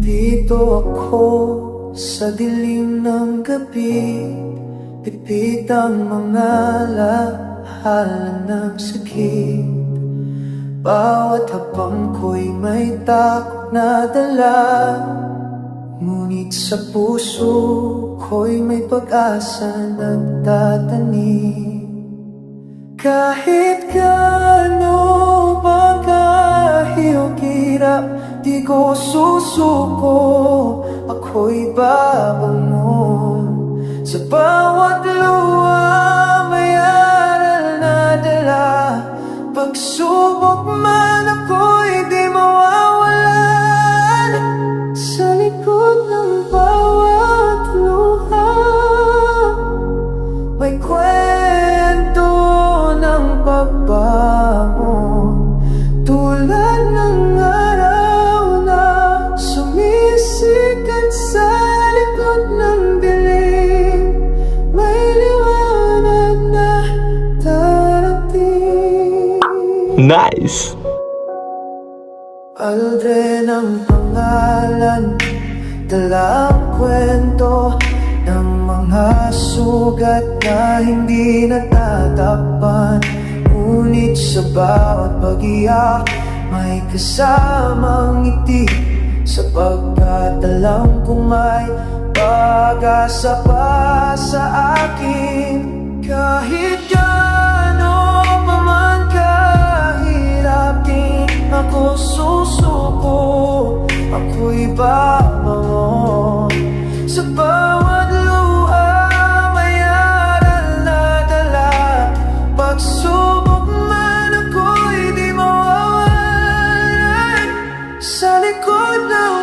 Nandito ako sa dilim ng gabi, pipit ang mga lahala ng sakit. Bawat habang ko'y may takot na dala, ngunit sa puso ko'y may pag-asa nagtatanim. Kahit gaano ba kahirap, di ko susuko, ako'y babangon. Sa bawat luha may aral na dala, pagsubok man ako'y di mawawalan. Sa likod ng bawat luha may kwento ng pagbangon, tulad ng araw na sumisikat sa likod ng dilim. May liwanag na darating. Nice! Aldrin ang pangalan, dala ang kwento ng mga sugat na hindi natatakpan. Ngunit sa bawat pag-iyak may kasamang ngiti, sapagkat alam kong may pag-asa pa sa akin. Kahit gaano pa man kahirap, di ako susuko, ako'y babangon. Sa bawat luha may aral na dala, pagsubok man ako'y di mawawalan. Sa likod ng